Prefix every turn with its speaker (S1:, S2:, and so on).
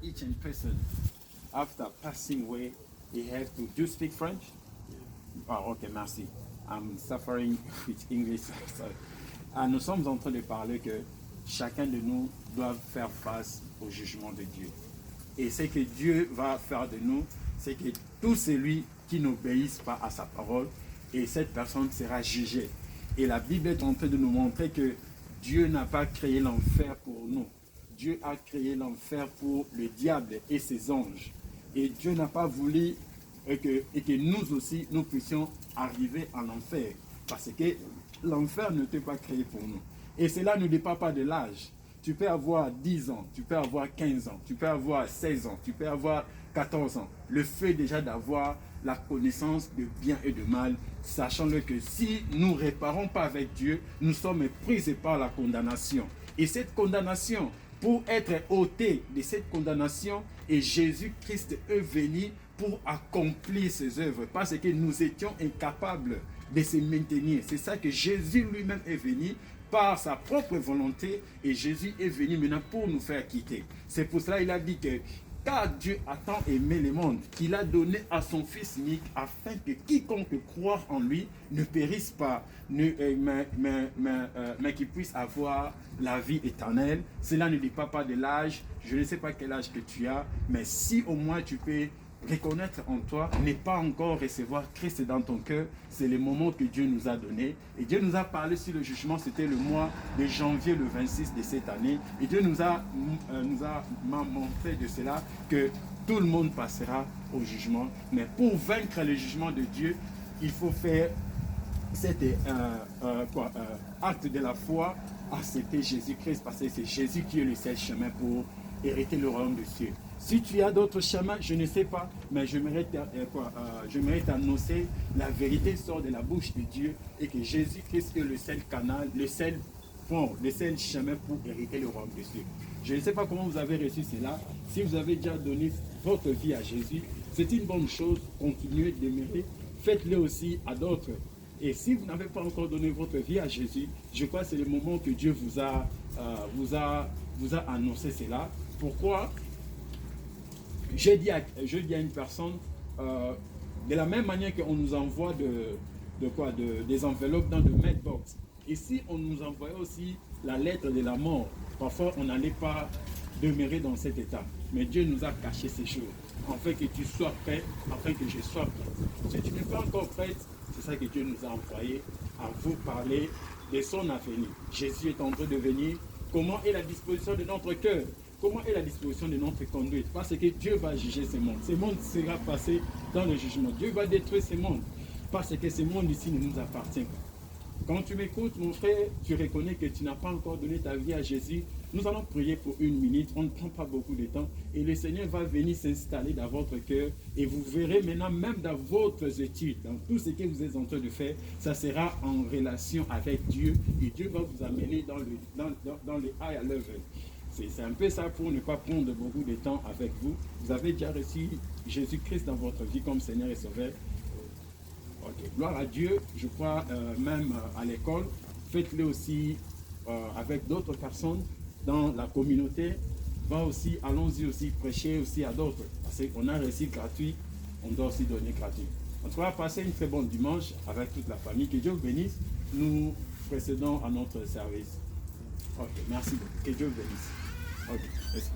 S1: each and person, after passing away, he have to. Do you speak French? Oh, ok, merci. I'm suffering with English. Nous sommes en train de parler que chacun de nous doit faire face au jugement de Dieu. Et ce que Dieu va faire de nous, c'est que tout celui qui n'obéisse pas à sa parole, et cette personne sera jugée. Et la Bible est en train de nous montrer que Dieu n'a pas créé l'enfer pour nous. Dieu a créé l'enfer pour le diable et ses anges. Et Dieu n'a pas voulu et que nous aussi, nous puissions arriver en enfer. Parce que l'enfer ne t'est pas créé pour nous. Et cela ne dépend pas de l'âge. Tu peux avoir 10 ans, tu peux avoir 15 ans, tu peux avoir 16 ans, tu peux avoir 14 ans. Le fait déjà d'avoir la connaissance de bien et de mal, sachant-le que si nous ne réparons pas avec Dieu, nous sommes pris par la condamnation. Et cette condamnation, pour être ôté de cette condamnation, et Jésus-Christ est venu pour accomplir ses œuvres, parce que nous étions incapables de se maintenir. C'est ça que Jésus lui-même est venu par sa propre volonté, et Jésus est venu maintenant pour nous faire quitter. C'est pour cela qu'il a dit que car Dieu a tant aimé le monde qu'il a donné à son Fils unique afin que quiconque croit en lui ne périsse pas, mais qu'il puisse avoir la vie éternelle. Cela ne dépend pas de l'âge. Je ne sais pas quel âge que tu as, mais si au moins tu peux reconnaître en toi, ne pas encore recevoir Christ dans ton cœur, c'est le moment que Dieu nous a donné. Et Dieu nous a parlé sur le jugement, c'était le mois de janvier le 26 de cette année. Et Dieu nous a montré de cela que tout le monde passera au jugement. Mais pour vaincre le jugement de Dieu, il faut faire cet acte de la foi, accepter Jésus-Christ, parce que c'est Jésus qui est le seul chemin pour hériter le royaume des cieux. Si tu as d'autres chemins, je ne sais pas, mais j'aimerais t'annoncer la vérité sort de la bouche de Dieu et que Jésus-Christ est le seul canal, le seul pont, le seul chemin pour hériter le royaume des cieux. Je ne sais pas comment vous avez reçu cela. Si vous avez déjà donné votre vie à Jésus, c'est une bonne chose. Continuez de demeurer. Faites-le aussi à d'autres. Et si vous n'avez pas encore donné votre vie à Jésus, je crois que c'est le moment que Dieu vous a annoncé cela. Pourquoi? Je dis à une personne, de la même manière qu'on nous envoie des enveloppes dans le mailbox. Ici, on nous envoyait aussi la lettre de la mort. Parfois, on n'allait pas demeurer dans cet état. Mais Dieu nous a caché ces choses, afin que tu sois prêt, afin que je sois prêt. Si tu n'es pas encore prête, c'est ça que Dieu nous a envoyé à vous parler de son avenir. Jésus est en train de venir. Comment est la disposition de notre cœur? Comment est la disposition de notre conduite? Parce que Dieu va juger ce monde. Ce monde sera passé dans le jugement. Dieu va détruire ce monde. Parce que ce monde ici ne nous appartient pas. Quand tu m'écoutes, mon frère, tu reconnais que tu n'as pas encore donné ta vie à Jésus. Nous allons prier pour 1 minute. On ne prend pas beaucoup de temps. Et le Seigneur va venir s'installer dans votre cœur. Et vous verrez maintenant, même dans votre étude, dans tout ce que vous êtes en train de faire, ça sera en relation avec Dieu. Et Dieu va vous amener dans le high level. C'est un peu ça pour ne pas prendre beaucoup de temps avec vous. Vous avez déjà reçu Jésus-Christ dans votre vie comme Seigneur et Sauveur. Okay. Gloire à Dieu. Je crois même à l'école. Faites-le aussi avec d'autres personnes dans la communauté. Allons-y aussi prêcher aussi à d'autres. Parce qu'on a reçu gratuit, on doit aussi donner gratuit. En tout cas, passez une très bonne dimanche avec toute la famille. Que Dieu vous bénisse. Nous procédons à notre service. Ok, merci beaucoup. Que Dieu vous bénisse. Ok, merci.